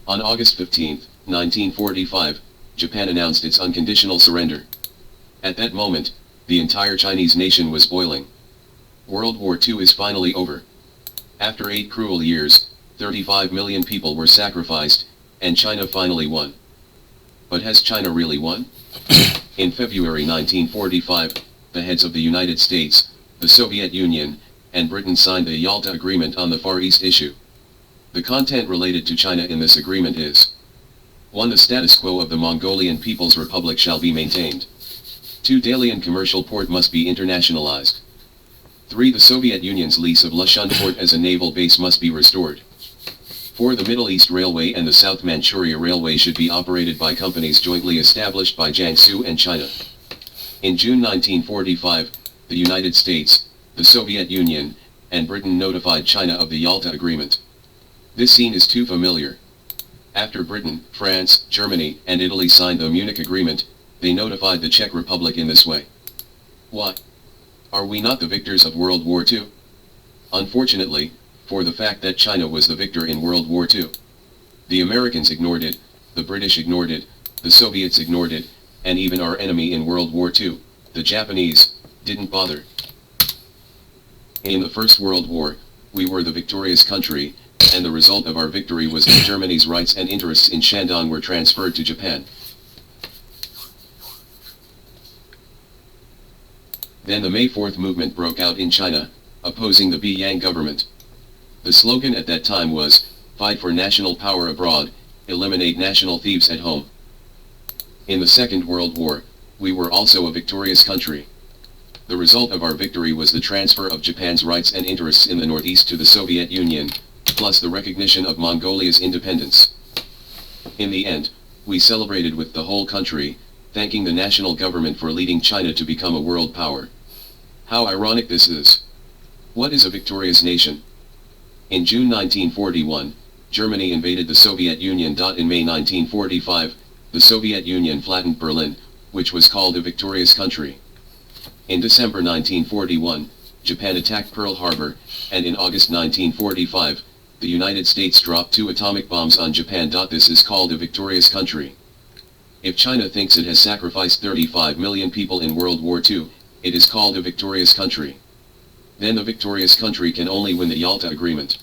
On August 15, 1945, Japan announced its unconditional surrender. At that moment, the entire Chinese nation was boiling. World War II is finally over. After 8 cruel years, 35 million people were sacrificed, and China finally won. But has China really won? In February 1945, the heads of the United States, the Soviet Union, and Britain signed the Yalta Agreement on the Far East issue. The content related to China in this agreement is: 1. The status quo of the Mongolian People's Republic shall be maintained. 2. Dalian commercial port must be internationalized. 3. The Soviet Union's lease of Lushan port as a naval base must be restored. 4. The Middle East Railway and the South Manchuria Railway should be operated by companies jointly established by Jiangsu and China. In June 1945, the United States, the Soviet Union, and Britain notified China of the Yalta Agreement. This scene is too familiar. After Britain, France, Germany, and Italy signed the Munich Agreement, they notified the Czech Republic in this way. Why? Are we not the victors of World War II? Unfortunately, for the fact that China was the victor in World War II. The Americans ignored it, the British ignored it, the Soviets ignored it, and even our enemy in World War II, the Japanese, didn't bother. In the First World War, we were the victorious country, and the result of our victory was that Germany's rights and interests in Shandong were transferred to Japan. Then the May 4th movement broke out in China, opposing the Beiyang government. The slogan at that time was, "Fight for national power abroad, eliminate national thieves at home." In the Second World War, we were also a victorious country. The result of our victory was the transfer of Japan's rights and interests in the Northeast to the Soviet Union, plus the recognition of Mongolia's independence. In the end, we celebrated with the whole country, thanking the national government for leading China to become a world power. How ironic this is. What is a victorious nation? In June 1941, Germany invaded the Soviet Union. In May 1945, the Soviet Union flattened Berlin, which was called a victorious country. In December 1941, Japan attacked Pearl Harbor, and in August 1945, the United States dropped 2 atomic bombs on Japan. This is called a victorious country. If China thinks it has sacrificed 35 million people in World War II, it is called a victorious country. Then the victorious country can only win the Yalta Agreement.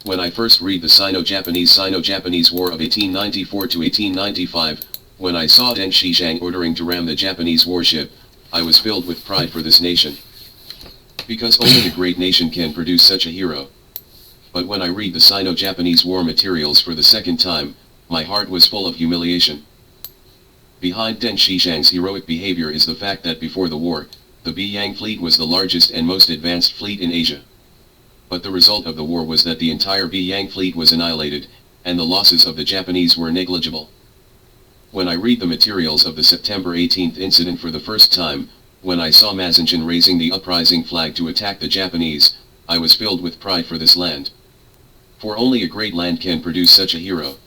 When I first read the Sino-Japanese War of 1894 to 1895, when I saw Deng Xishan ordering to ram the Japanese warship, I was filled with pride for this nation. Because only a great nation can produce such a hero. But when I read the Sino-Japanese War materials for the second time, my heart was full of humiliation. Behind Deng Xishan's heroic behavior is the fact that before the war, the Beiyang fleet was the largest and most advanced fleet in Asia. But the result of the war was that the entire Beiyang fleet was annihilated, and the losses of the Japanese were negligible. When I read the materials of the September 18th incident for the first time, when I saw Mazenjin raising the uprising flag to attack the Japanese, I was filled with pride for this land. For only a great land can produce such a hero.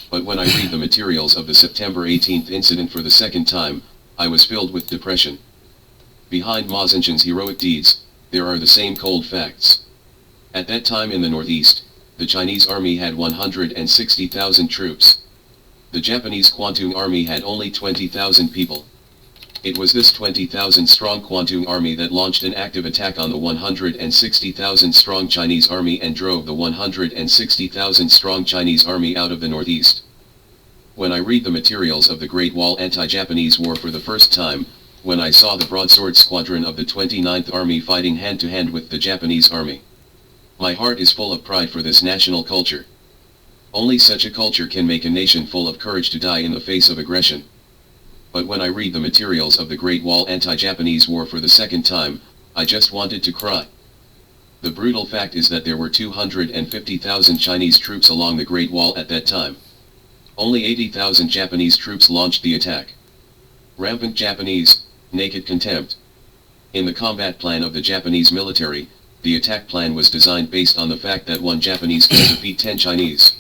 But when I read the materials of the September 18th incident for the second time, I was filled with depression. Behind Mazenjin's heroic deeds, there are the same cold facts. At that time in the Northeast, the Chinese army had 160,000 troops. The Japanese Kwantung army had only 20,000 people. It was this 20,000 strong Kwantung army that launched an active attack on the 160,000 strong Chinese army and drove the 160,000 strong Chinese army out of the Northeast. When I read the materials of the Great Wall Anti-Japanese War for the first time, when I saw the broadsword squadron of the 29th Army fighting hand-to-hand with the Japanese army, my heart is full of pride for this national culture. Only such a culture can make a nation full of courage to die in the face of aggression. But when I read the materials of the Great Wall Anti-Japanese War for the second time, I just wanted to cry. The brutal fact is that there were 250,000 Chinese troops along the Great Wall at that time. Only 80,000 Japanese troops launched the attack. Rampant Japanese, naked contempt. In the combat plan of the Japanese military, the attack plan was designed based on the fact that one Japanese could defeat 10 Chinese.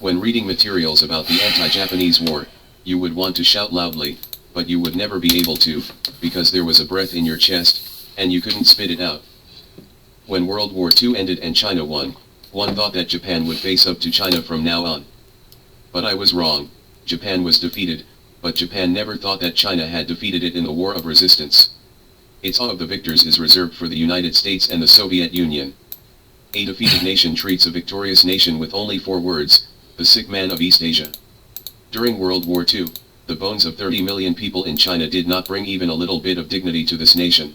When reading materials about the anti-Japanese war, you would want to shout loudly, but you would never be able to, because there was a breath in your chest, and you couldn't spit it out. When World War II ended and China won, one thought that Japan would face up to China from now on. But I was wrong. Japan was defeated, but Japan never thought that China had defeated it in the War of Resistance. Its awe of the victors is reserved for the United States and the Soviet Union. A defeated nation treats a victorious nation with only 4 words: the sick man of East Asia. During World War II, the bones of 30 million people in China did not bring even a little bit of dignity to this nation.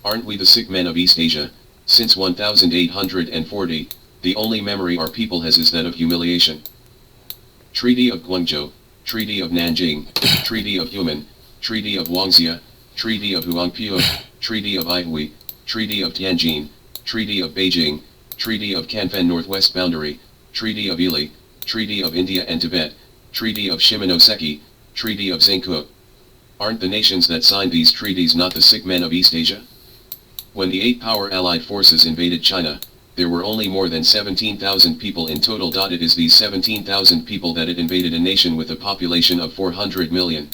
Aren't we the sick men of East Asia? Since 1840, the only memory our people has is that of humiliation. Treaty of Guangzhou, Treaty of Nanjing, Treaty of Human, Treaty of Wangzhou, Treaty of Huangpu, Treaty of Aihui, Treaty of Tianjin, Treaty of Beijing, Treaty of Canfen Northwest Boundary, Treaty of Ely, Treaty of India and Tibet, Treaty of Shimonoseki, Treaty of Zengkou. Aren't the nations that signed these treaties not the sick men of East Asia? When the 8-power Allied forces invaded China, there were only more than 17,000 people in total. It is these 17,000 people that it invaded a nation with a population of 400 million.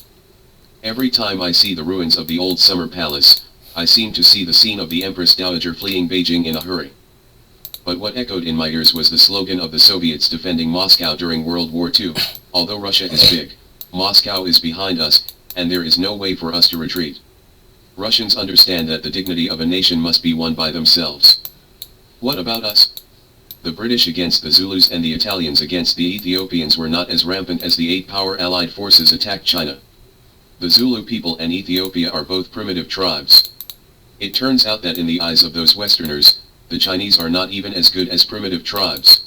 Every time I see the ruins of the old summer palace, I seem to see the scene of the Empress Dowager fleeing Beijing in a hurry. But what echoed in my ears was the slogan of the Soviets defending Moscow during World War II: although Russia is big, Moscow is behind us, and there is no way for us to retreat. Russians understand that the dignity of a nation must be won by themselves. What about us? The British against the Zulus and the Italians against the Ethiopians were not as rampant as the 8-power Allied forces attacked China. The Zulu people and Ethiopia are both primitive tribes. It turns out that in the eyes of those Westerners, the Chinese are not even as good as primitive tribes.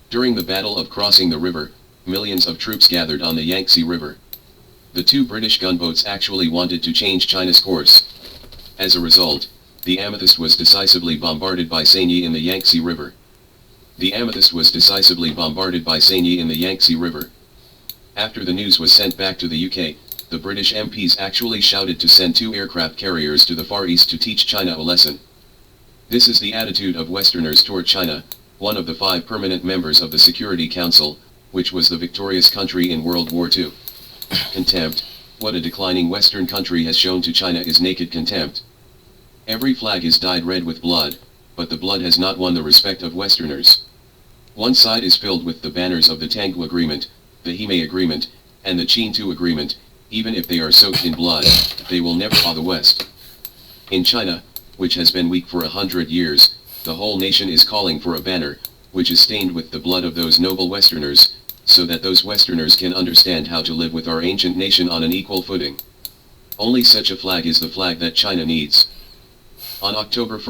During the Battle of Crossing the River, millions of troops gathered on the Yangtze River. The 2 British gunboats actually wanted to change China's course. As a result, the Amethyst was decisively bombarded by Saigny in the Yangtze River. The Amethyst was decisively bombarded by Saigny in the Yangtze River. After the news was sent back to the UK, the British MPs actually shouted to send 2 aircraft carriers to the Far East to teach China a lesson. This is the attitude of Westerners toward China, one of the 5 permanent members of the Security Council, which was the victorious country in World War II. Contempt. What a declining Western country has shown to China is naked contempt. Every flag is dyed red with blood, but the blood has not won the respect of Westerners. One side is filled with the banners of the Tanggu Agreement, the Hime Agreement, and the Qintu Agreement. Even if they are soaked in blood, they will never awe the West. In China, which has been weak for 100 years, the whole nation is calling for a banner, which is stained with the blood of those noble Westerners, so that those Westerners can understand how to live with our ancient nation on an equal footing. Only such a flag is the flag that China needs. On October 1,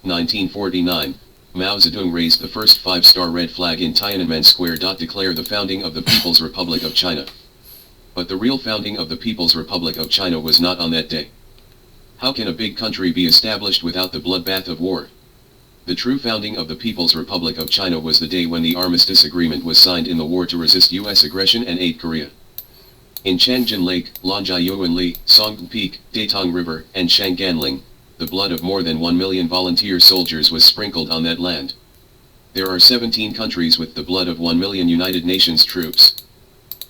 1949, Mao Zedong raised the first 5-star red flag in Tiananmen Square. Declare the founding of the People's Republic of China. But the real founding of the People's Republic of China was not on that day. How can a big country be established without the bloodbath of war? The true founding of the People's Republic of China was the day when the Armistice Agreement was signed in the war to resist U.S. aggression and aid Korea. In Changjin Lake, Lanjiaoyuanli, Songdo Peak, Datong River, and Shanganling, the blood of more than 1 million volunteer soldiers was sprinkled on that land. There are 17 countries with the blood of 1 million United Nations troops.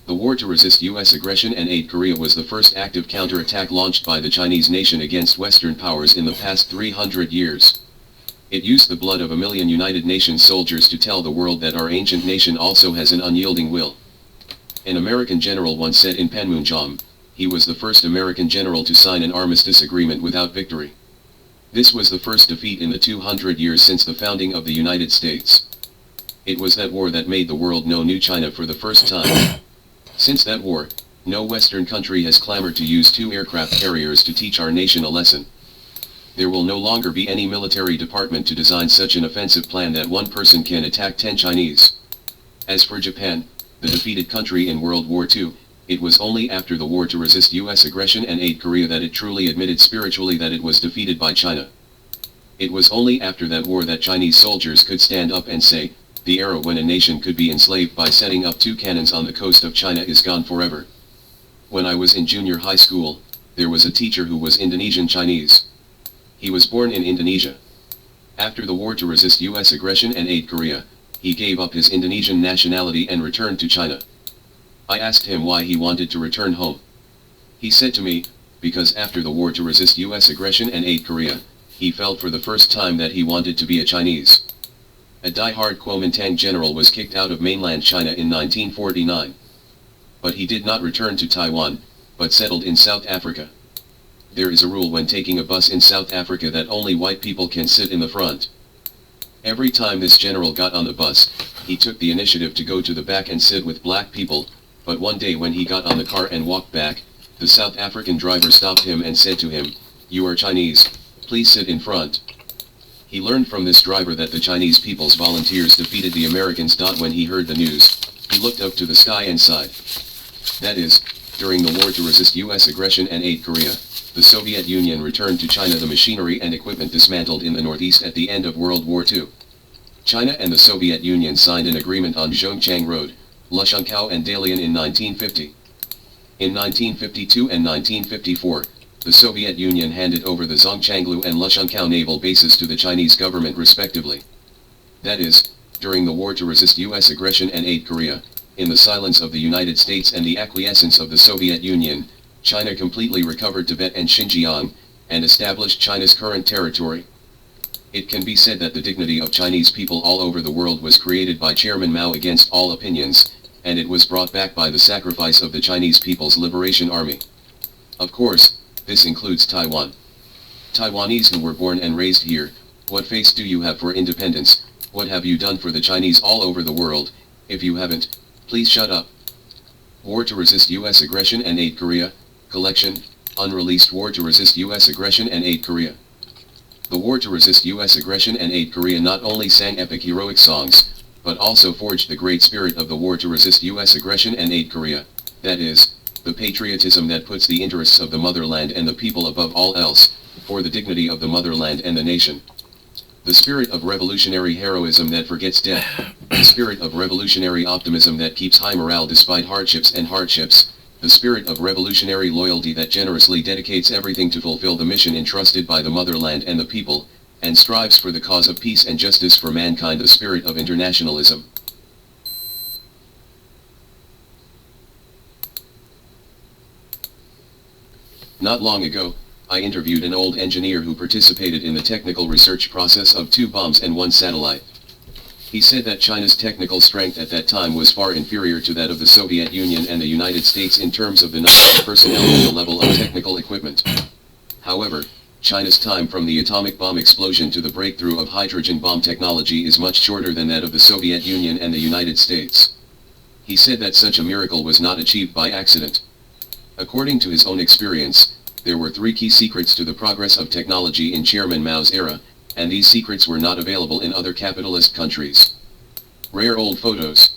The war to resist U.S. aggression and aid Korea was the first active counterattack launched by the Chinese nation against Western powers in the past 300 years. It used the blood of 1 million United Nations soldiers to tell the world that our ancient nation also has an unyielding will. An American general once said in Panmunjom, he was the first American general to sign an armistice agreement without victory. This was the first defeat in the 200 years since the founding of the United States. It was that war that made the world know New China for the first time. Since that war, no Western country has clamored to use 2 aircraft carriers to teach our nation a lesson. There will no longer be any military department to design such an offensive plan that one person can attack 10 Chinese. As for Japan, the defeated country in World War II, it was only after the war to resist U.S. aggression and aid Korea that it truly admitted spiritually that it was defeated by China. It was only after that war that Chinese soldiers could stand up and say, the era when a nation could be enslaved by setting up 2 cannons on the coast of China is gone forever. When I was in junior high school, there was a teacher who was Indonesian Chinese. He was born in Indonesia. After the war to resist U.S. aggression and aid Korea, he gave up his Indonesian nationality and returned to China. I asked him why he wanted to return home. He said to me, because after the war to resist U.S. aggression and aid Korea, he felt for the first time that he wanted to be a Chinese. A die-hard Kuomintang general was kicked out of mainland China in 1949. But he did not return to Taiwan, but settled in South Africa. There is a rule when taking a bus in South Africa that only white people can sit in the front. Every time this general got on the bus, he took the initiative to go to the back and sit with black people, but one day when he got on the car and walked back, the South African driver stopped him and said to him, "You are Chinese, please sit in front." He learned from this driver that the Chinese people's volunteers defeated the Americans. When he heard the news, he looked up to the sky and sighed. That is, during the war to resist US aggression and aid Korea, the Soviet Union returned to China the machinery and equipment dismantled in the Northeast at the end of World War II. China and the Soviet Union signed an agreement on Zhongchang Road, Lushankou and Dalian in 1950. In 1952 and 1954, the Soviet Union handed over the Zhongchanglu and Lushankou naval bases to the Chinese government respectively. That is, during the war to resist US aggression and aid Korea, in the silence of the United States and the acquiescence of the Soviet Union, China completely recovered Tibet and Xinjiang, and established China's current territory. It can be said that the dignity of Chinese people all over the world was created by Chairman Mao against all opinions, and it was brought back by the sacrifice of the Chinese People's Liberation Army. Of course, this includes Taiwan. Taiwanese who were born and raised here, what face do you have for independence? What have you done for the Chinese all over the world? If you haven't, please shut up. War to resist US aggression and aid Korea, collection, unreleased War to resist US aggression and aid Korea. The war to resist US aggression and aid Korea not only sang epic heroic songs, but also forged the great spirit of the war to resist US aggression and aid Korea, that is, the patriotism that puts the interests of the motherland and the people above all else, for the dignity of the motherland and the nation. The spirit of revolutionary heroism that forgets death, the spirit of revolutionary optimism that keeps high morale despite hardships, the spirit of revolutionary loyalty that generously dedicates everything to fulfill the mission entrusted by the motherland and the people, and strives for the cause of peace and justice for mankind, the spirit of internationalism. Not long ago, I interviewed an old engineer who participated in the technical research process of 2 bombs and 1 satellite. He said that China's technical strength at that time was far inferior to that of the Soviet Union and the United States in terms of the number of personnel and the level of technical equipment. However, China's time from the atomic bomb explosion to the breakthrough of hydrogen bomb technology is much shorter than that of the Soviet Union and the United States. He said that such a miracle was not achieved by accident. According to his own experience, there were 3 key secrets to the progress of technology in Chairman Mao's era, and these secrets were not available in other capitalist countries. Rare old photos.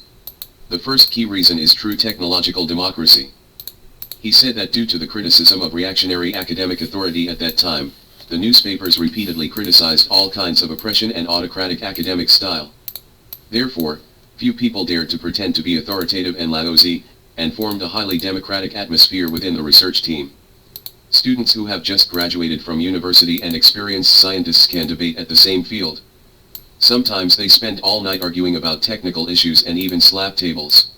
The first key reason is true technological democracy. He said that due to the criticism of reactionary academic authority at that time, the newspapers repeatedly criticized all kinds of oppression and autocratic academic style. Therefore, few people dared to pretend to be authoritative and lousy, and formed a highly democratic atmosphere within the research team. Students who have just graduated from university and experienced scientists can debate at the same field. Sometimes they spend all night arguing about technical issues and even slap tables.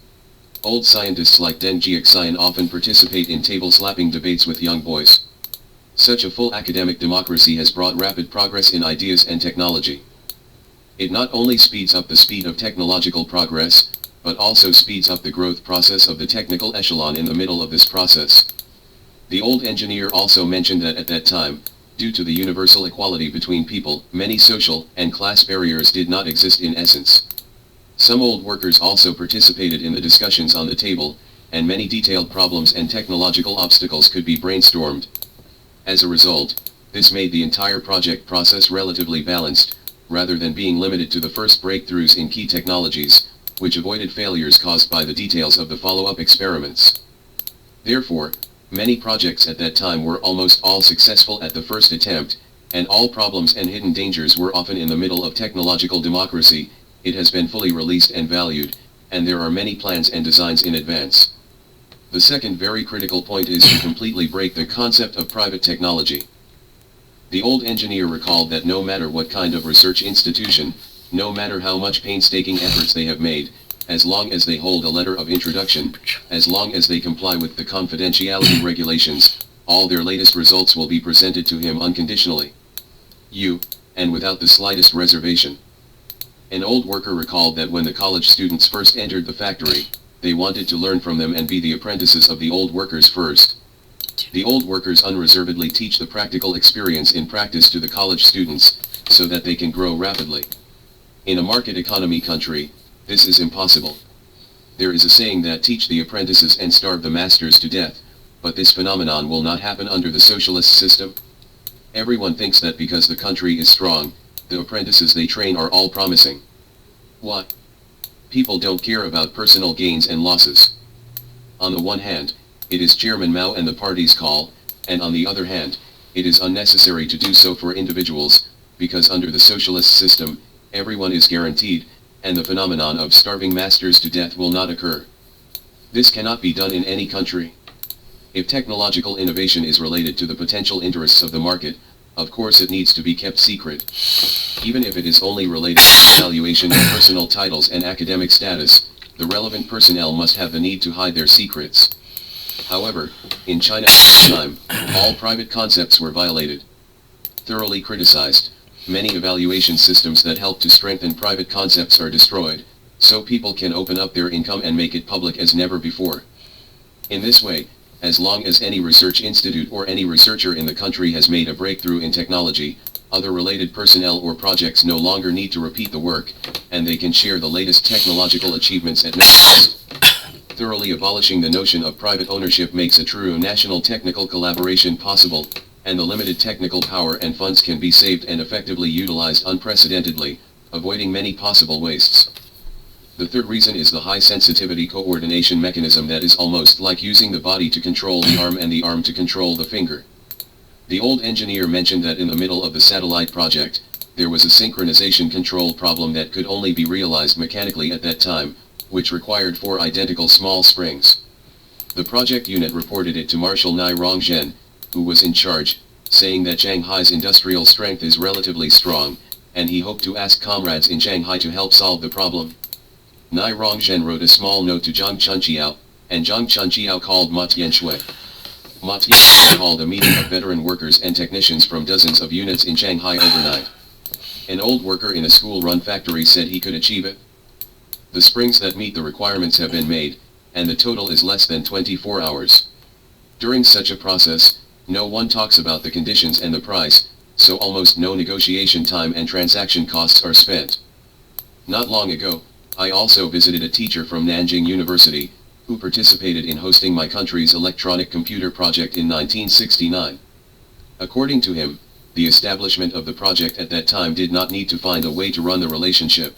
Old scientists like Deng Jiaxian often participate in table-slapping debates with young boys. Such a full academic democracy has brought rapid progress in ideas and technology. It not only speeds up the speed of technological progress, but also speeds up the growth process of the technical echelon in the middle of this process. The old engineer also mentioned that at that time, due to the universal equality between people, many social and class barriers did not exist in essence. Some old workers also participated in the discussions on the table, and many detailed problems and technological obstacles could be brainstormed. As a result, this made the entire project process relatively balanced, rather than being limited to the first breakthroughs in key technologies, which avoided failures caused by the details of the follow-up experiments. Therefore, many projects at that time were almost all successful at the first attempt, and all problems and hidden dangers were often in the middle of technological democracy. It has been fully released and valued, and there are many plans and designs in advance. The second very critical point is to completely break the concept of private technology. The old engineer recalled that no matter what kind of research institution, no matter how much painstaking efforts they have made, as long as they hold a letter of introduction, as long as they comply with the confidentiality regulations, all their latest results will be presented to him unconditionally. And without the slightest reservation. An old worker recalled that when the college students first entered the factory, they wanted to learn from them and be the apprentices of the old workers first. The old workers unreservedly teach the practical experience in practice to the college students, so that they can grow rapidly. In a market economy country, this is impossible. There is a saying that teach the apprentices and starve the masters to death, but this phenomenon will not happen under the socialist system. Everyone thinks that because the country is strong, the apprentices they train are all promising. Why? People don't care about personal gains and losses. On the one hand, it is Chairman Mao and the party's call, and on the other hand, it is unnecessary to do so for individuals, because under the socialist system, everyone is guaranteed, and the phenomenon of starving masters to death will not occur. This cannot be done in any country. If technological innovation is related to the potential interests of the market, of course it needs to be kept secret. Even if it is only related to evaluation of personal titles and academic status, the relevant personnel must have the need to hide their secrets. However, in China at the time, all private concepts were violated. Thoroughly criticized, many evaluation systems that help to strengthen private concepts are destroyed, so people can open up their income and make it public as never before. In this way, as long as any research institute or any researcher in the country has made a breakthrough in technology, other related personnel or projects no longer need to repeat the work, and they can share the latest technological achievements at no cost. Thoroughly abolishing the notion of private ownership makes a true national technical collaboration possible, and the limited technical power and funds can be saved and effectively utilized unprecedentedly, avoiding many possible wastes. The third reason is the high-sensitivity coordination mechanism that is almost like using the body to control the arm and the arm to control the finger. The old engineer mentioned that in the middle of the satellite project, there was a synchronization control problem that could only be realized mechanically at that time, which required 4 identical small springs. The project unit reported it to Marshal Nai Rongzhen, who was in charge, saying that Shanghai's industrial strength is relatively strong, and he hoped to ask comrades in Shanghai to help solve the problem. Nai Rongzhen wrote a small note to Zhang Chunqiao, and Zhang Chunqiao called Ma Tianshui. Ma Tianshui called a meeting of veteran workers and technicians from dozens of units in Shanghai overnight. An old worker in a school-run factory said he could achieve it. The springs that meet the requirements have been made, and the total is less than 24 hours. During such a process, no one talks about the conditions and the price, so almost no negotiation time and transaction costs are spent. Not long ago, I also visited a teacher from Nanjing University, who participated in hosting my country's electronic computer project in 1969. According to him, the establishment of the project at that time did not need to find a way to run the relationship.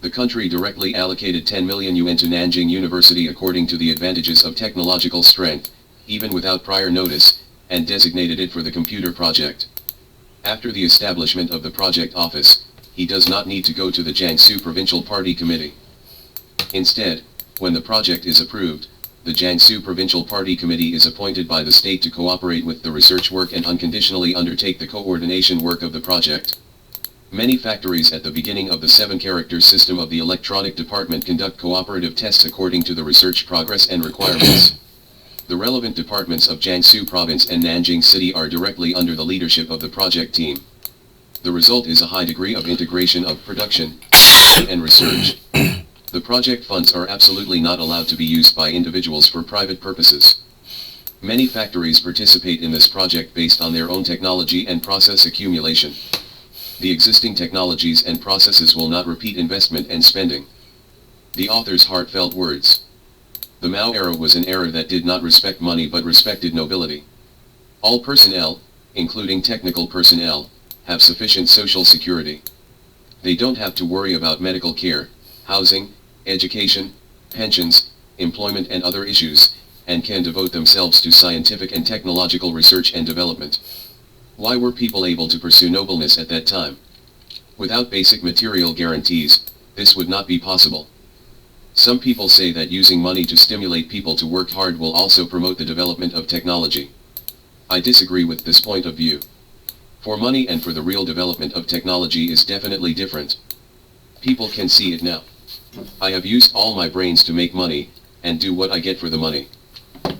The country directly allocated 10 million yuan to Nanjing University according to the advantages of technological strength, even without prior notice, and designated it for the computer project. After the establishment of the project office, he does not need to go to the Jiangsu Provincial Party Committee. Instead, when the project is approved, the Jiangsu Provincial Party Committee is appointed by the state to cooperate with the research work and unconditionally undertake the coordination work of the project. Many factories at the beginning of the 7-character system of the electronic department conduct cooperative tests according to the research progress and requirements. The relevant departments of Jiangsu Province and Nanjing City are directly under the leadership of the project team. The result is a high degree of integration of production and research. The project funds are absolutely not allowed to be used by individuals for private purposes. Many factories participate in this project based on their own technology and process accumulation. The existing technologies and processes will not repeat investment and spending. The author's heartfelt words. The Mao era was an era that did not respect money but respected nobility. All personnel, including technical personnel, have sufficient social security. They don't have to worry about medical care, housing, education, pensions, employment and other issues, and can devote themselves to scientific and technological research and development. Why were people able to pursue nobleness at that time? Without basic material guarantees, this would not be possible. Some people say that using money to stimulate people to work hard will also promote the development of technology. I disagree with this point of view. For money and for the real development of technology is definitely different. People can see it now. I have used all my brains to make money, and do what I get for the money.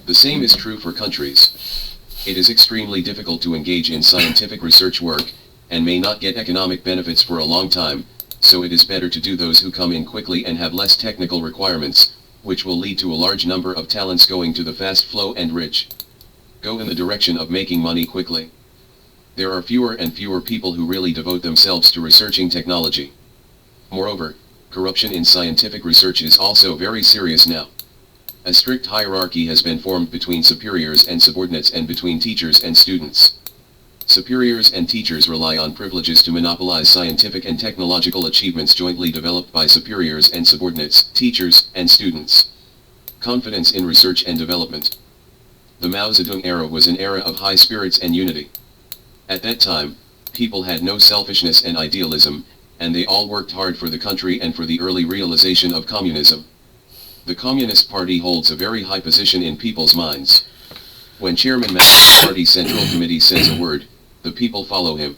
The same is true for countries. It is extremely difficult to engage in scientific research work, and may not get economic benefits for a long time, so it is better to do those who come in quickly and have less technical requirements, which will lead to a large number of talents going to the fast flow and rich. Go in the direction of making money quickly. There are fewer and fewer people who really devote themselves to researching technology. Moreover, corruption in scientific research is also very serious now. A strict hierarchy has been formed between superiors and subordinates and between teachers and students. Superiors and teachers rely on privileges to monopolize scientific and technological achievements jointly developed by superiors and subordinates, teachers, and students. Confidence in research and development. The Mao Zedong era was an era of high spirits and unity. At that time, people had no selfishness and idealism, and they all worked hard for the country and for the early realization of communism. The Communist Party holds a very high position in people's minds. When Chairman Mao's Party Central Committee says a word, the people follow him.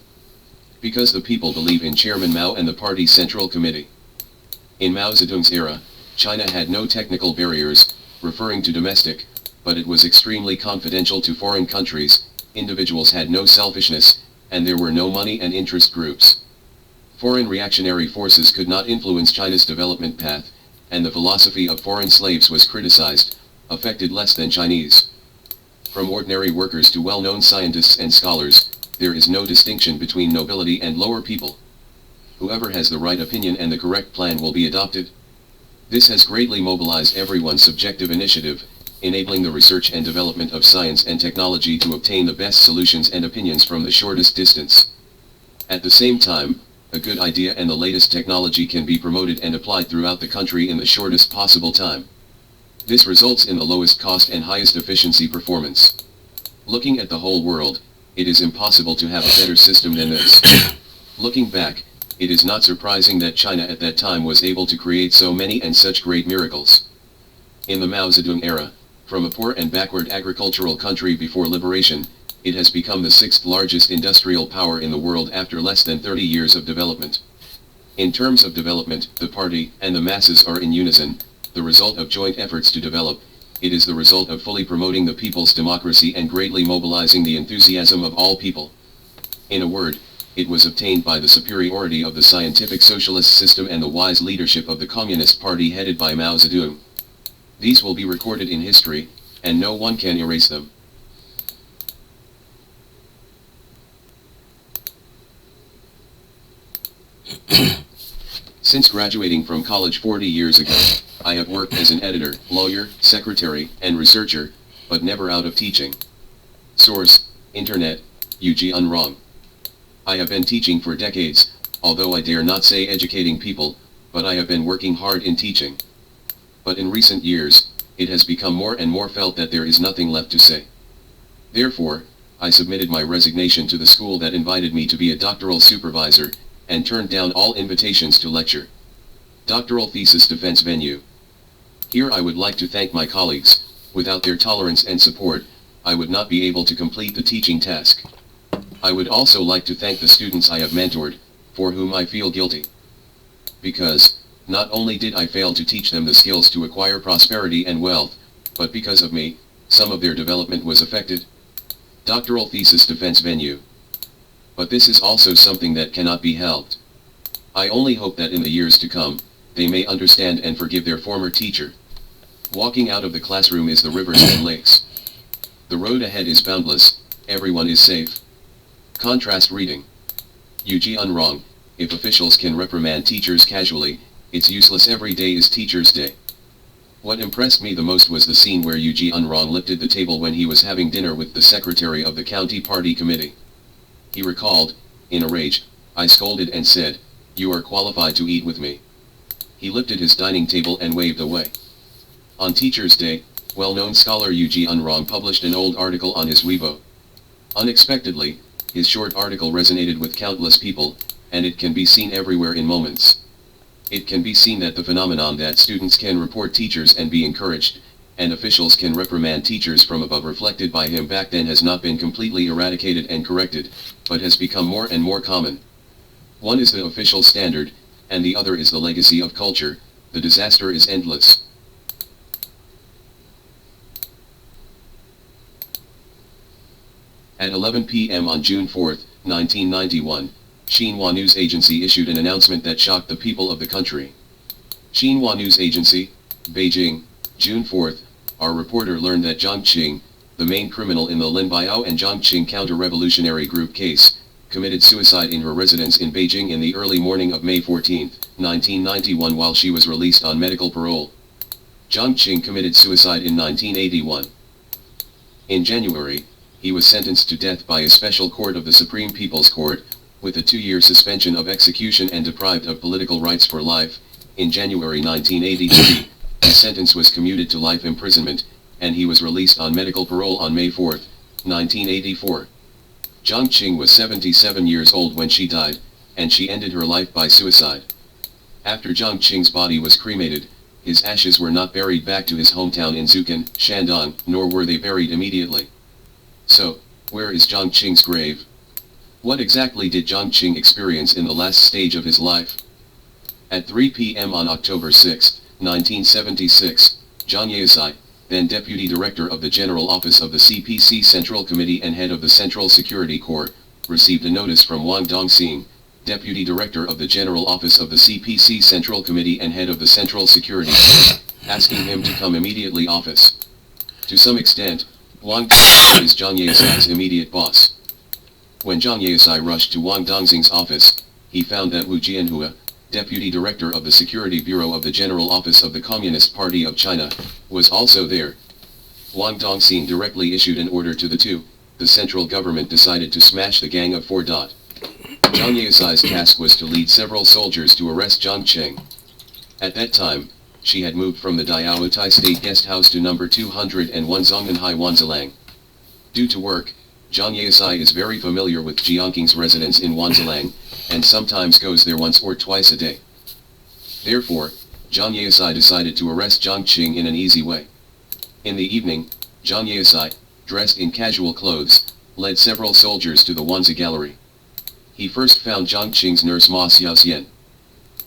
Because the people believe in Chairman Mao and the Party Central Committee. In Mao Zedong's era, China had no technical barriers, referring to domestic, but it was extremely confidential to foreign countries, individuals had no selfishness, and there were no money and interest groups. Foreign reactionary forces could not influence China's development path, and the philosophy of foreign slaves was criticized, affected less than Chinese. From ordinary workers to well-known scientists and scholars, there is no distinction between nobility and lower people. Whoever has the right opinion and the correct plan will be adopted. This has greatly mobilized everyone's subjective initiative, enabling the research and development of science and technology to obtain the best solutions and opinions from the shortest distance. At the same time, a good idea and the latest technology can be promoted and applied throughout the country in the shortest possible time. This results in the lowest cost and highest efficiency performance. Looking at the whole world, it is impossible to have a better system than this. Looking back, it is not surprising that China at that time was able to create so many and such great miracles. In the Mao Zedong era, from a poor and backward agricultural country before liberation, it has become the sixth largest industrial power in the world after less than 30 years of development. In terms of development, the party and the masses are in unison, the result of joint efforts to develop. It is the result of fully promoting the people's democracy and greatly mobilizing the enthusiasm of all people. In a word, it was obtained by the superiority of the scientific socialist system and the wise leadership of the Communist Party headed by Mao Zedong. These will be recorded in history, and no one can erase them. Since graduating from college 40 years ago, I have worked as an editor, lawyer, secretary, and researcher, but never out of teaching. Source: Internet, Yuji Unrong. I have been teaching for decades, although I dare not say educating people, but I have been working hard in teaching. But in recent years, it has become more and more felt that there is nothing left to say. Therefore, I submitted my resignation to the school that invited me to be a doctoral supervisor, and turned down all invitations to lecture. Doctoral thesis defense venue. Here I would like to thank my colleagues. Without their tolerance and support, I would not be able to complete the teaching task. I would also like to thank the students I have mentored, for whom I feel guilty. Because, not only did I fail to teach them the skills to acquire prosperity and wealth, but because of me, some of their development was affected. Doctoral thesis defense venue. But this is also something that cannot be helped. I only hope that in the years to come, they may understand and forgive their former teacher. Walking out of the classroom is the rivers and lakes. The road ahead is boundless, everyone is safe. Contrast reading. Yuji Unrong. If officials can reprimand teachers casually, it's useless. Every day is Teacher's Day. What impressed me the most was the scene where Yuji Unrong lifted the table when he was having dinner with the secretary of the county party committee. He recalled, in a rage, I scolded and said, "You are qualified to eat with me." He lifted his dining table and waved away. On Teacher's Day, well-known scholar Yuji Unrong published an old article on his Weibo. Unexpectedly, his short article resonated with countless people, and it can be seen everywhere in moments. It can be seen that the phenomenon that students can report teachers and be encouraged, and officials can reprimand teachers from above reflected by him back then has not been completely eradicated and corrected, but has become more and more common. One is the official standard, and the other is the legacy of culture. The disaster is endless. At 11 p.m. on June 4, 1991, Xinhua News Agency issued an announcement that shocked the people of the country. Xinhua News Agency, Beijing, June 4th, our reporter learned that Zhang Qing, the main criminal in the Lin Biao and Zhangqing counter-revolutionary group case, committed suicide in her residence in Beijing in the early morning of May 14, 1991 while she was released on medical parole. Zhang Qing committed suicide in 1981. In January, he was sentenced to death by a special court of the Supreme People's Court, with a 2-year suspension of execution and deprived of political rights for life. In January 1983, his sentence was commuted to life imprisonment, and he was released on medical parole on May 4, 1984. Zhang Qing was 77 years old when she died, and she ended her life by suicide. After Zhang Qing's body was cremated, his ashes were not buried back to his hometown in Zukan, Shandong, nor were they buried immediately. So, where is Zhang Qing's grave? What exactly did Zhang Qing experience in the last stage of his life? At 3 p.m. on October 6, 1976, Zhang Yaosai, then Deputy Director of the General Office of the CPC Central Committee and head of the Central Security Corps, received a notice from Wang Dongxing, Deputy Director of the General Office of the CPC Central Committee and head of the Central Security Corps, asking him to come immediately office. To some extent, Wang Dongxing is Zhang Yaosai's immediate boss. When Zhang Yaosai rushed to Wang Dongxing's office, he found that Wu Jianhua, Deputy Director of the Security Bureau of the General Office of the Communist Party of China, was also there. Wang Dongxing directly issued an order to the two. The central government decided to smash the Gang of Four. Zhang Yaosai's task was to lead several soldiers to arrest Zhang Qing. At that time, she had moved from the Diaotai State Guest House to number 201 Zhongnanhai Wanzilang. Due to work, Zhang Yaosai is very familiar with Jiangqing's residence in Wanzilang, and sometimes goes there once or twice a day. Therefore, Zhang Yaosai decided to arrest Zhang Qing in an easy way. In the evening, Zhang Yaosai, dressed in casual clothes, led several soldiers to the Wanzi Gallery. He first found Zhang Qing's nurse Ma Xiaoxian.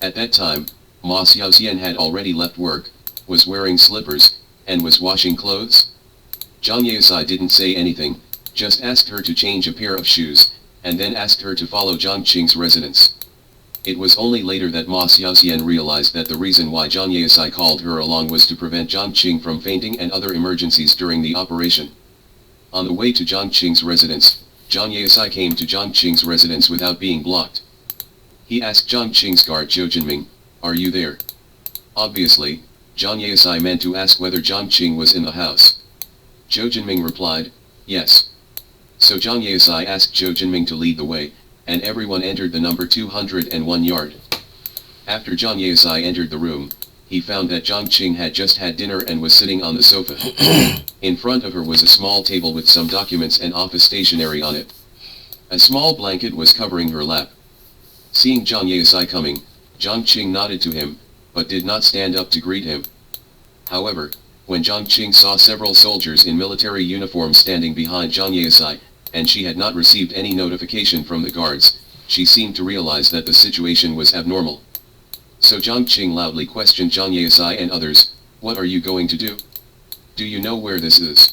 At that time, Ma Xiaoxian had already left work, was wearing slippers, and was washing clothes. Zhang Yaosai didn't say anything, just asked her to change a pair of shoes, and then asked her to follow Zhang Qing's residence. It was only later that Ma Xiaoxian realized that the reason why Zhang Yaosai called her along was to prevent Zhang Qing from fainting and other emergencies during the operation. On the way to Zhang Qing's residence, Zhang Yaosai came to Zhang Qing's residence without being blocked. He asked Zhang Qing's guard Zhou Jinming, "Are you there?" Obviously, Zhang Yaosai meant to ask whether Zhang Qing was in the house. Zhou Jinming replied, "Yes." So Zhang Yaosai asked Zhou Jinming to lead the way, and everyone entered the number 201 yard. After Zhang Yaosai entered the room, he found that Zhang Qing had just had dinner and was sitting on the sofa. In front of her was a small table with some documents and office stationery on it. A small blanket was covering her lap. Seeing Zhang Yaosai coming, Zhang Qing nodded to him, but did not stand up to greet him. However, when Zhang Qing saw several soldiers in military uniform standing behind Zhang Yaosai, and she had not received any notification from the guards, she seemed to realize that the situation was abnormal. So Zhang Qing loudly questioned Zhang Yaosai and others, "What are you going to do? Do you know where this is?"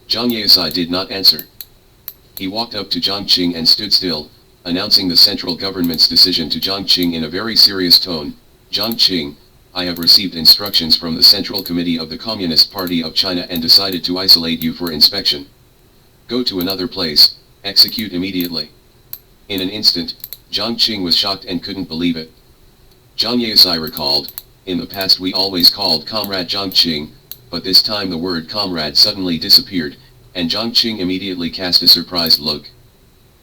Zhang Yaosai did not answer. He walked up to Zhang Qing and stood still, announcing the central government's decision to Zhang Qing in a very serious tone. "Zhang Qing, I have received instructions from the Central Committee of the Communist Party of China and decided to isolate you for inspection. Go to another place, execute immediately." In an instant, Zhang Qing was shocked and couldn't believe it. Zhang Yaosai recalled, "In the past we always called Comrade Zhang Qing, but this time the word comrade suddenly disappeared, and Zhang Qing immediately cast a surprised look.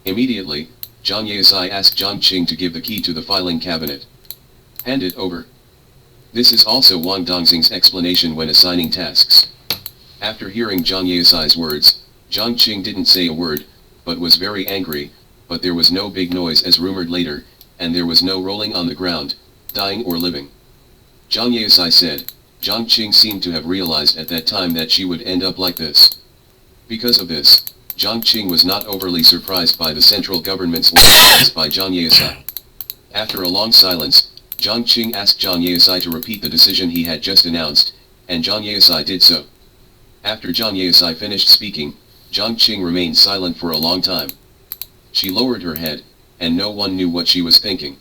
Immediately, Zhang Yaosai asked Zhang Qing to give the key to the filing cabinet. "Hand it over." This is also Wang Dongxing's explanation when assigning tasks. After hearing Zhang Yaosai's words, Zhang Qing didn't say a word, but was very angry, but there was no big noise as rumored later, and there was no rolling on the ground, dying or living. Zhang Yaosai said, Zhang Qing seemed to have realized at that time that she would end up like this. Because of this, Zhang Qing was not overly surprised by the central government's orders by Zhang Yaosai. After a long silence, Zhang Qing asked Zhang Yaosai to repeat the decision he had just announced, and Zhang Yaosai did so. After Zhang Yaosai finished speaking, Zhang Qing remained silent for a long time. She lowered her head, and no one knew what she was thinking.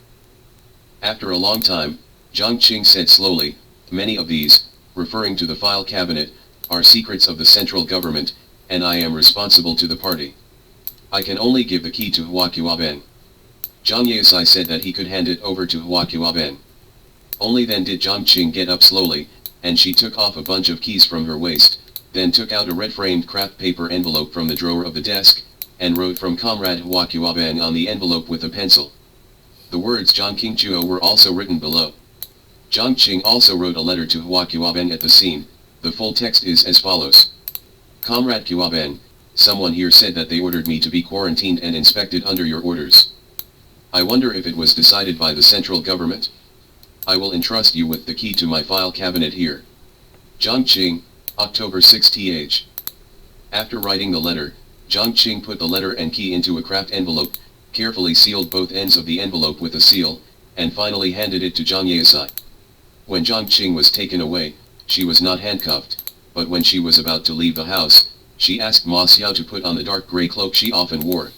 After a long time, Jiang Qing said slowly, "Many of these, referring to the file cabinet, are secrets of the central government, and I am responsible to the party. I can only give the key to Hua Qiaben." Zhang Yasai said that he could hand it over to Hua Qiaben. Only then did Jiang Qing get up slowly, and she took off a bunch of keys from her waist, then took out a red-framed craft paper envelope from the drawer of the desk, and wrote from Comrade Hua Qiaben on the envelope with a pencil. The words Zhang Qingchuo were also written below. Jiang Qing also wrote a letter to Hua Qiaben at the scene. The full text is as follows. Comrade Qiaben, someone here said that they ordered me to be quarantined and inspected under your orders. I wonder if it was decided by the central government? I will entrust you with the key to my file cabinet here. Jiang Qing, October 6th. After writing the letter, Jiang Qing put the letter and key into a craft envelope, carefully sealed both ends of the envelope with a seal, and finally handed it to Zhang Yasai. When Jiang Qing was taken away, she was not handcuffed, but when she was about to leave the house, she asked Ma Xiao to put on the dark gray cloak she often wore.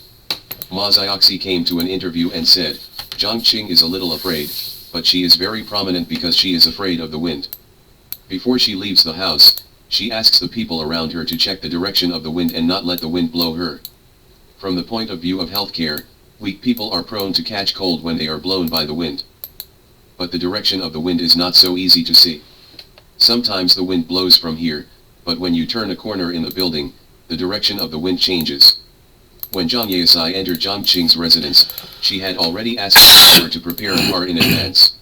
Ma Xiaoxi came to an interview and said, Jiang Qing is a little afraid, but she is very prominent because she is afraid of the wind. Before she leaves the house, she asks the people around her to check the direction of the wind and not let the wind blow her. From the point of view of healthcare, weak people are prone to catch cold when they are blown by the wind. But the direction of the wind is not so easy to see. Sometimes the wind blows from here, but when you turn a corner in the building, the direction of the wind changes. When Zhang Yasai entered Jiang Qing's residence, she had already asked her to prepare a car in advance.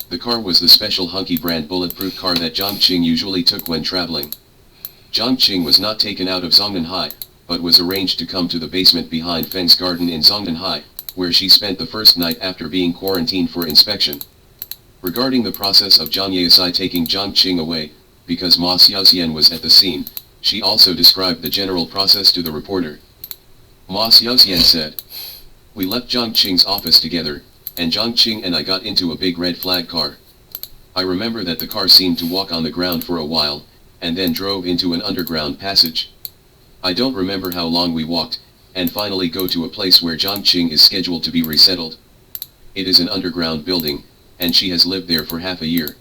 The car was the special Hunky brand bulletproof car that Jiang Qing usually took when traveling. Jiang Qing was not taken out of Zhongnan, but was arranged to come to the basement behind Feng's garden in Zhongnan, where she spent the first night after being quarantined for inspection. Regarding the process of Zhang Yasai taking Jiang Qing away, because Ma Xiaoxian was at the scene, she also described the general process to the reporter. Ma Xiaoxian said, "We left Jiang Qing's office together, and Jiang Qing and I got into a big red flag car. I remember that the car seemed to walk on the ground for a while, and then drove into an underground passage. I don't remember how long we walked, and finally go to a place where Jiang Qing is scheduled to be resettled. It is an underground building, and she has lived there for half a year.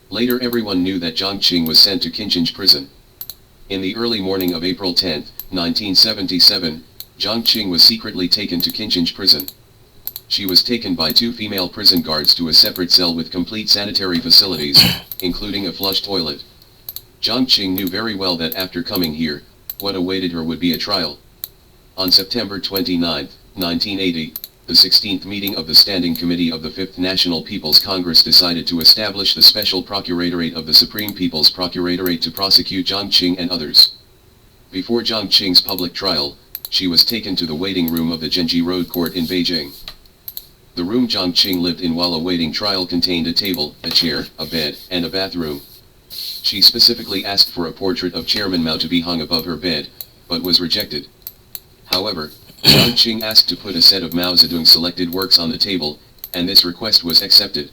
Later everyone knew that Jiang Qing was sent to Qinzheng prison. In the early morning of April 10, 1977, Jiang Qing was secretly taken to Qinzheng prison. She was taken by two female prison guards to a separate cell with complete sanitary facilities, including a flush toilet. Jiang Qing knew very well that after coming here, what awaited her would be a trial. On September 29, 1980, the 16th meeting of the Standing Committee of the 5th National People's Congress decided to establish the Special Procuratorate of the Supreme People's Procuratorate to prosecute Jiang Qing and others. Before Jiang Qing's public trial, she was taken to the waiting room of the Zhenji Road Court in Beijing. The room Jiang Qing lived in while awaiting trial contained a table, a chair, a bed, and a bathroom. She specifically asked for a portrait of Chairman Mao to be hung above her bed, but was rejected. However, Jiang Qing asked to put a set of Mao Zedong's selected works on the table, and this request was accepted.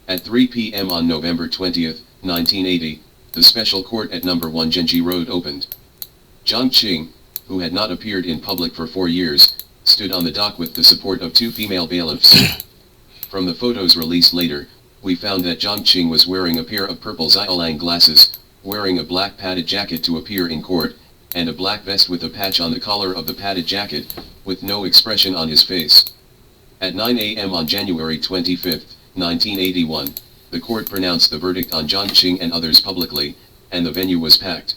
At 3 p.m. on November 20, 1980, the special court at number 1 Zhenji Road opened. Jiang Qing, who had not appeared in public for 4 years, stood on the dock with the support of two female bailiffs. From the photos released later, we found that Jiang Qing was wearing a pair of purple Xiaolang glasses, wearing a black padded jacket to appear in court, and a black vest with a patch on the collar of the padded jacket, with no expression on his face. At 9 a.m. on January 25, 1981, the court pronounced the verdict on Jiang Qing and others publicly, and the venue was packed.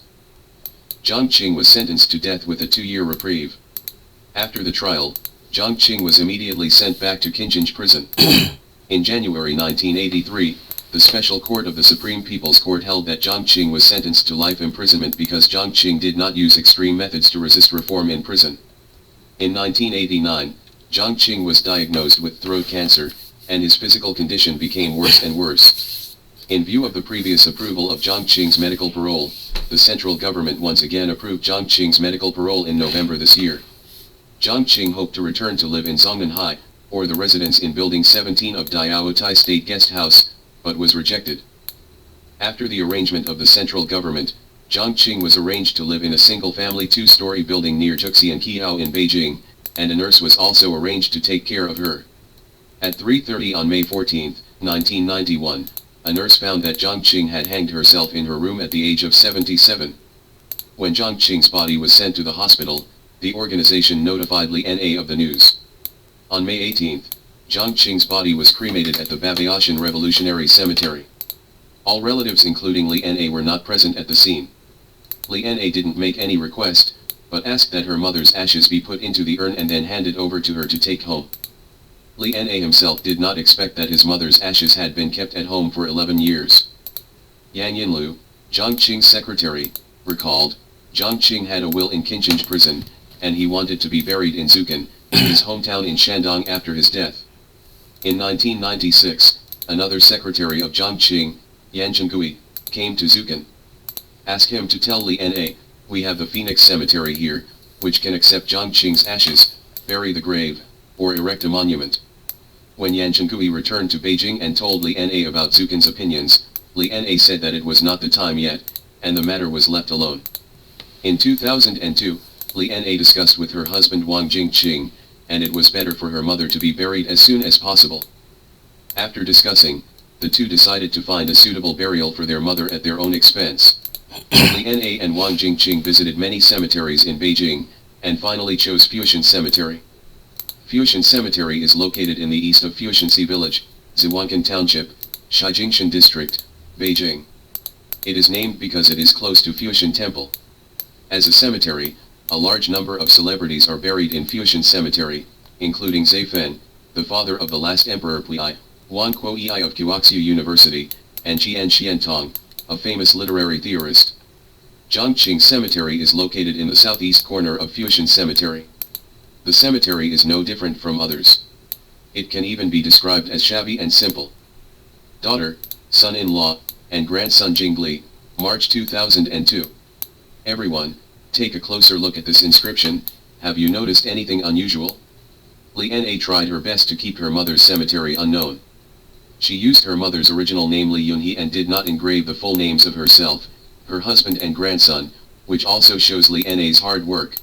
Jiang Qing was sentenced to death with a 2-year reprieve. After the trial, Jiang Qing was immediately sent back to Qinzheng prison. In January 1983, the Special Court of the Supreme People's Court held that Jiang Qing was sentenced to life imprisonment because Jiang Qing did not use extreme methods to resist reform in prison. In 1989, Jiang Qing was diagnosed with throat cancer, and his physical condition became worse and worse. In view of the previous approval of Jiang Qing's medical parole, the central government once again approved Jiang Qing's medical parole in November this year. Jiang Qing hoped to return to live in Zhongnan, or the residence in Building 17 of Diaotai State Guest House, but was rejected. After the arrangement of the central government, Jiang Qing was arranged to live in a single-family 2-story building near Juxian Qiao in Beijing, and a nurse was also arranged to take care of her. At 3:30 on May 14, 1991, a nurse found that Jiang Qing had hanged herself in her room at the age of 77. When Jiang Qing's body was sent to the hospital, the organization notified Li Na of the news. On May 18, Jiang Qing's body was cremated at the Babaoshan Revolutionary Cemetery. All relatives including Li Na were not present at the scene. Li Na didn't make any request, but asked that her mother's ashes be put into the urn and then handed over to her to take home. Li Na himself did not expect that his mother's ashes had been kept at home for 11 years. Yang Yinlu, Jiang Qing's secretary, recalled, Jiang Qing had a will in Qinchenj prison, and he wanted to be buried in Zukan, his hometown in Shandong after his death. In 1996, another secretary of Jiang Qing, Yan Zhengui, came to Zukan. Asked him to tell Li Na, we have the Phoenix Cemetery here, which can accept Jiang Qing's ashes, bury the grave, or erect a monument. When Yan Zhengui returned to Beijing and told Li Na about Zukan's opinions, Li Na said that it was not the time yet, and the matter was left alone. In 2002, Li Na discussed with her husband Wang Jingqing, and it was better for her mother to be buried as soon as possible. After discussing, the two decided to find a suitable burial for their mother at their own expense. Li Na and Wang Jingqing visited many cemeteries in Beijing, and finally chose Fuxian Cemetery. Fuxian Cemetery is located in the east of Fuxianxi Village, Ziwankan Township, Shijingshan District, Beijing. It is named because it is close to Fuxian Temple. As a cemetery, a large number of celebrities are buried in Fuxian Cemetery, including Zai Fen, the father of the last emperor Puyi, Wan Kuo-Yi of Kuoxiu University, and Qian Xiantong, a famous literary theorist. Jiangqing Cemetery is located in the southeast corner of Fuxian Cemetery. The cemetery is no different from others. It can even be described as shabby and simple. Daughter, son-in-law, and grandson Jingli, March 2002. Everyone, take a closer look at this inscription. Have you noticed anything unusual? Li Na tried her best to keep her mother's cemetery unknown. She used her mother's original name Li Yunhee and did not engrave the full names of herself, her husband and grandson, which also shows Li Na's hard work.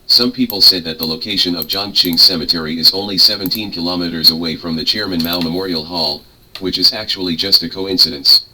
Some people said that the location of Jiangqing Cemetery is only 17 kilometers away from the Chairman Mao Memorial Hall, which is actually just a coincidence.